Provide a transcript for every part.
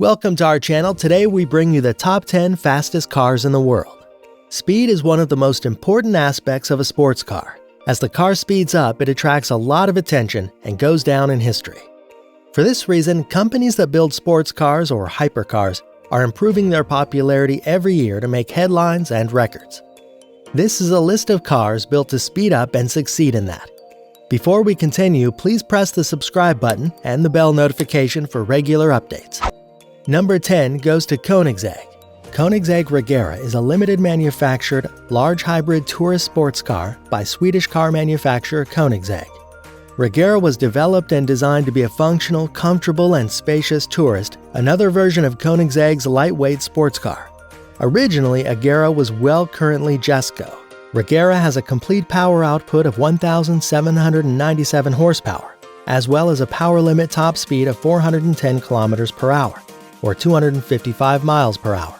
Welcome to our channel. Today we bring you the top 10 fastest cars in the world. Speed is one of the most important aspects of a sports car. As the car speeds up, it attracts a lot of attention and goes down in history. For this reason, companies that build sports cars or hypercars are improving their popularity every year to make headlines and records. This is a list of cars built to speed up and succeed in that. Before we continue, please press the subscribe button and the bell notification for regular updates. Number 10 goes to Koenigsegg. Koenigsegg Regera is a limited manufactured, large hybrid tourist sports car by Swedish car manufacturer Koenigsegg. Regera was developed and designed to be a functional, comfortable, and spacious tourist, another version of Koenigsegg's lightweight sports car. Originally, Agera was currently Jesco. Regera has a complete power output of 1,797 horsepower, as well as a power limit top speed of 410 km per hour, or 255 miles per hour.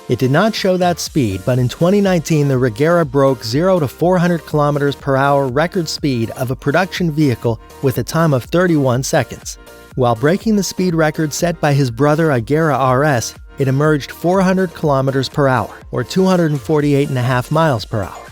It did not show that speed, but in 2019 the Regera broke 0 to 400 km per hour record speed of a production vehicle with a time of 31 seconds. While breaking the speed record set by his brother Agera RS, it emerged 400 km per hour, or 248.5 miles per hour.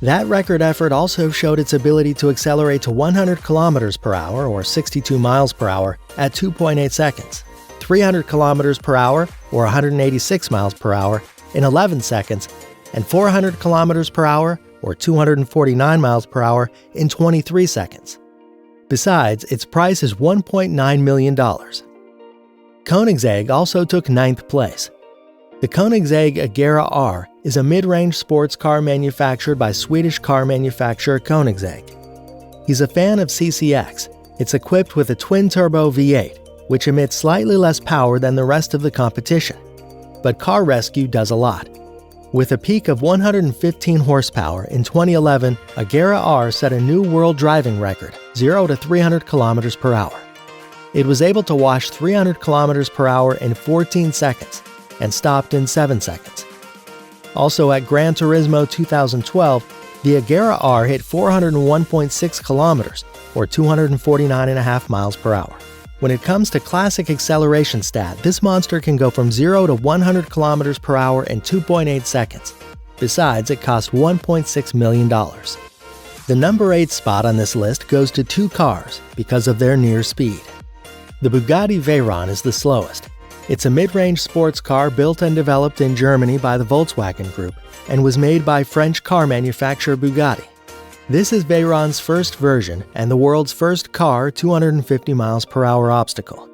That record effort also showed its ability to accelerate to 100 km per hour, or 62 miles per hour, at 2.8 seconds, 300 km per hour, or 186 miles per hour, in 11 seconds, and 400 km per hour, or 249 miles per hour, in 23 seconds. Besides, its price is $1.9 million. Koenigsegg also took 9th place. The Koenigsegg Agera R is a mid-range sports car manufactured by Swedish car manufacturer Koenigsegg. He's a fan of CCX. It's equipped with a twin-turbo V8, which emits slightly less power than the rest of the competition. But Car Rescue does a lot. With a peak of 115 horsepower in 2011, Agera R set a new world driving record, 0 to 300 km per hour. It was able to wash 300 km per hour in 14 seconds and stopped in 7 seconds. Also at Gran Turismo 2012, the Agera R hit 401.6 kilometers, or 249.5 miles per hour. When it comes to classic acceleration stat, this monster can go from 0 to 100 kilometers per hour in 2.8 seconds. Besides, it cost $1.6 million. The number 8 spot on this list goes to two cars because of their near speed. The Bugatti Veyron is the slowest. It's a mid-range sports car built and developed in Germany by the Volkswagen Group and was made by French car manufacturer Bugatti. This is Veyron's first version and the world's first car 250 miles per hour obstacle.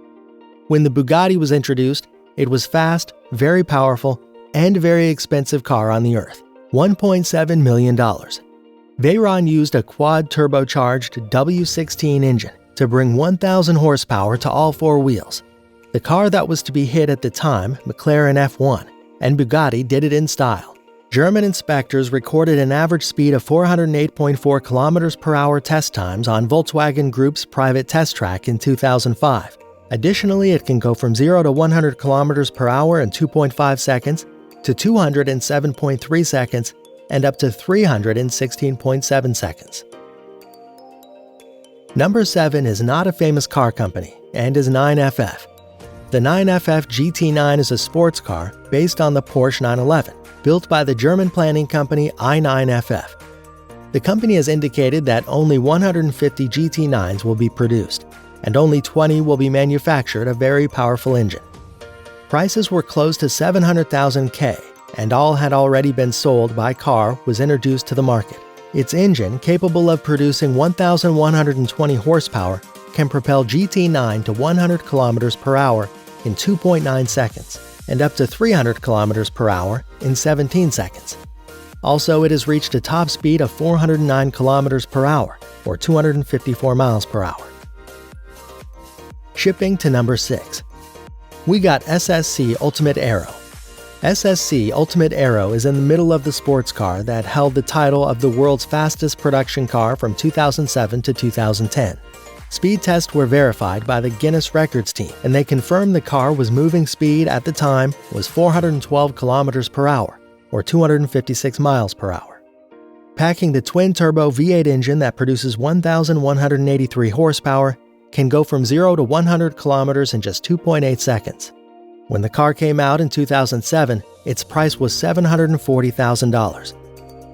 When the Bugatti was introduced, it was fast, very powerful, and very expensive car on the earth, $1.7 million. Veyron used a quad-turbocharged W16 engine to bring 1,000 horsepower to all four wheels. The car that was to be hit at the time, McLaren F1, and Bugatti did it in style. German inspectors recorded an average speed of 408.4 km per hour test times on Volkswagen Group's private test track in 2005. Additionally, it can go from 0 to 100 km per hour in 2.5 seconds, to 207.3 seconds, and up to 316.7 seconds. Number 7 is not a famous car company and is 9FF. The 9FF GT9 is a sports car based on the Porsche 911, built by the German planning company i9FF. The company has indicated that only 150 GT9s will be produced, and only 20 will be manufactured, a very powerful engine. Prices were close to 700,000 K, and all had already been sold by car was introduced to the market. Its engine, capable of producing 1,120 horsepower, can propel GT9 to 100 km per hour in 2.9 seconds and up to 300 km per hour in 17 seconds. Also, it has reached a top speed of 409 km per hour, or 254 miles per hour. Shipping to number 6. We got SSC Ultimate Aero. SSC Ultimate Aero is in the middle of the sports car that held the title of the world's fastest production car from 2007 to 2010. Speed tests were verified by the Guinness Records team, and they confirmed the car was moving speed at the time was 412 km per hour, or 256 miles per hour. Packing the twin-turbo V8 engine that produces 1,183 horsepower, can go from 0 to 100 kilometers in just 2.8 seconds. When the car came out in 2007, its price was $740,000.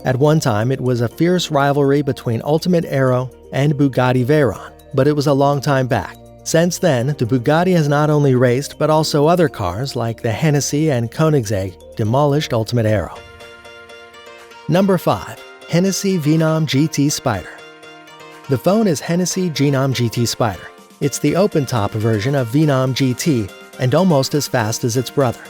At one time, it was a fierce rivalry between Ultimate Aero and Bugatti Veyron, but it was a long time back. Since then, the Bugatti has not only raced but also other cars like the Hennessy and Koenigsegg demolished Ultimate Aero. Number 5. Hennessy Veyron GT Spider. The phone is Hennessy Veyron GT Spider. It's the open-top version of Veyron GT and almost as fast as its brother.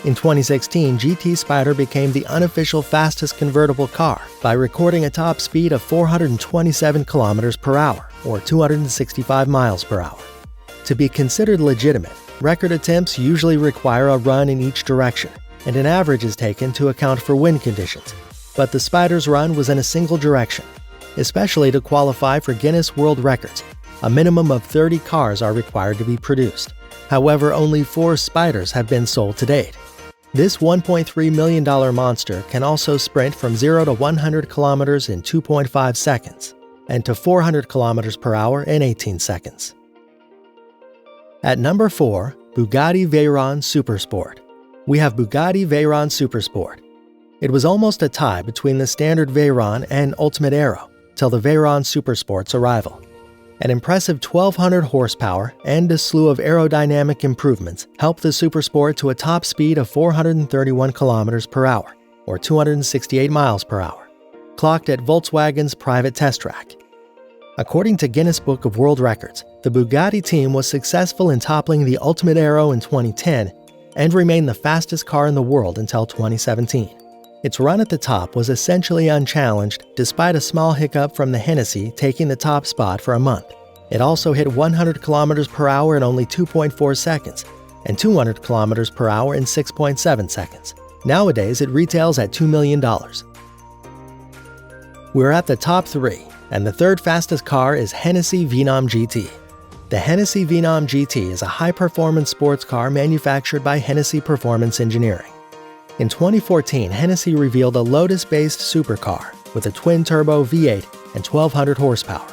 In 2016, GT Spider became the unofficial fastest convertible car by recording a top speed of 427 km per hour, or 265 miles per hour. To be considered legitimate, record attempts usually require a run in each direction, and an average is taken to account for wind conditions. But the Spider's run was in a single direction. Especially to qualify for Guinness World Records, a minimum of 30 cars are required to be produced. However, only 4 Spiders have been sold to date. This $1.3 million monster can also sprint from 0 to 100 kilometers in 2.5 seconds and to 400 kilometers per hour in 18 seconds. At number 4, Bugatti Veyron Supersport. We have Bugatti Veyron Supersport. It was almost a tie between the standard Veyron and Ultimate Aero till the Veyron Supersport's arrival. An impressive 1,200 horsepower and a slew of aerodynamic improvements helped the Supersport to a top speed of 431 km per hour, or 268 miles per hour, clocked at Volkswagen's private test track. According to Guinness Book of World Records, the Bugatti team was successful in toppling the Ultimate Aero in 2010 and remained the fastest car in the world until 2017. Its run at the top was essentially unchallenged despite a small hiccup from the Hennessy taking the top spot for a month. It also hit 100 km per hour in only 2.4 seconds and 200 km per hour in 6.7 seconds. Nowadays, it retails at $2 million. We're at the top 3, and the third fastest car is Hennessy Veyron GT. The Hennessy Veyron GT is a high-performance sports car manufactured by Hennessy Performance Engineering. In 2014, Hennessy revealed a Lotus-based supercar with a twin-turbo V8 and 1,200 horsepower.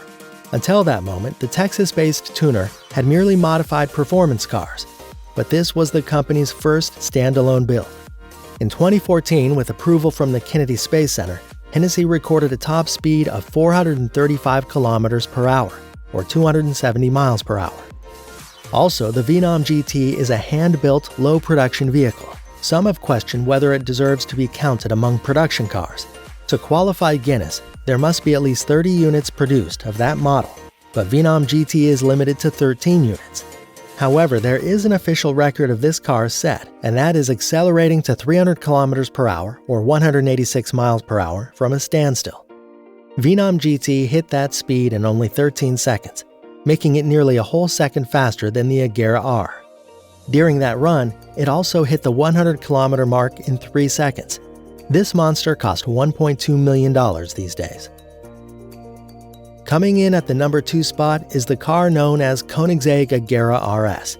Until that moment, the Texas-based tuner had merely modified performance cars, but this was the company's first standalone build. In 2014, with approval from the Kennedy Space Center, Hennessy recorded a top speed of 435 km per hour, or 270 miles per hour. Also, the Veyron GT is a hand-built, low-production vehicle. Some have questioned whether it deserves to be counted among production cars. To qualify Guinness, there must be at least 30 units produced of that model, but Veyron GT is limited to 13 units. However, there is an official record of this car set, and that is accelerating to 300 km per hour or 186 miles per hour from a standstill. Veyron GT hit that speed in only 13 seconds, making it nearly a whole second faster than the Agera R. During that run, it also hit the 100-kilometer mark in 3 seconds. This monster cost $1.2 million these days. Coming in at the number 2 spot is the car known as Koenigsegg Agera RS.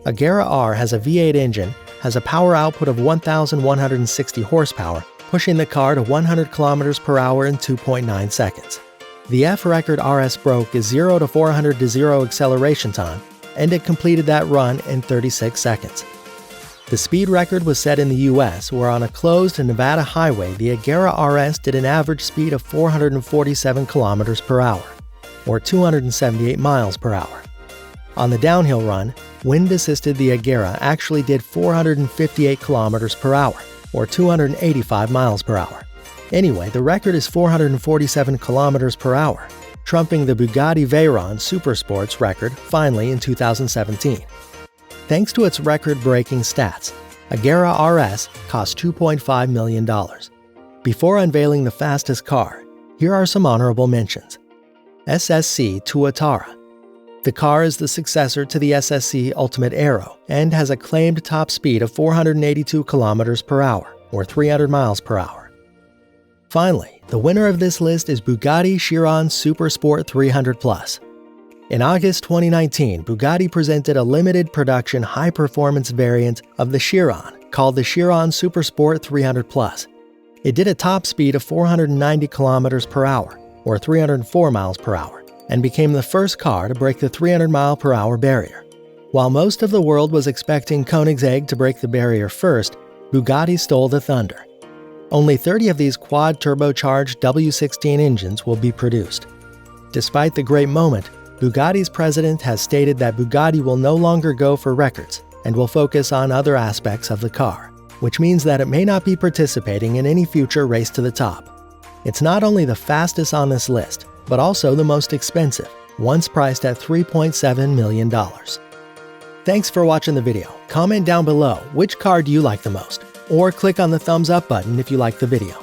Agera R has a V8 engine, has a power output of 1,160 horsepower, pushing the car to 100 km per hour in 2.9 seconds. The F-Record RS broke is 0 to 400 to 0 acceleration time, and it completed that run in 36 seconds. The speed record was set in the US, where on a closed Nevada highway, the Agera RS did an average speed of 447 km per hour, or 278 miles per hour. On the downhill run, wind-assisted the Agera actually did 458 km per hour, or 285 miles per hour. Anyway, the record is 447 km per hour, trumping the Bugatti Veyron Supersport's record finally in 2017. Thanks to its record-breaking stats, Agera RS cost $2.5 million. Before unveiling the fastest car, here are some honorable mentions. SSC Tuatara. The car is the successor to the SSC Ultimate Aero and has a claimed top speed of 482 km per hour, or 300 miles per hour. Finally, the winner of this list is Bugatti Veyron Supersport 300+. In August 2019, Bugatti presented a limited production high-performance variant of the Veyron called the Veyron Supersport 300+. It did a top speed of 490 km per hour, or 304 miles per hour, and became the first car to break the 300 mile per hour barrier. While most of the world was expecting Koenigsegg to break the barrier first, Bugatti stole the thunder. Only 30 of these quad-turbocharged W16 engines will be produced. Despite the great moment, Bugatti's president has stated that Bugatti will no longer go for records and will focus on other aspects of the car, which means that it may not be participating in any future race to the top. It's not only the fastest on this list, but also the most expensive, once priced at $3.7 million. Thanks for watching the video. Comment down below which car do you like the most, or click on the thumbs up button if you like the video.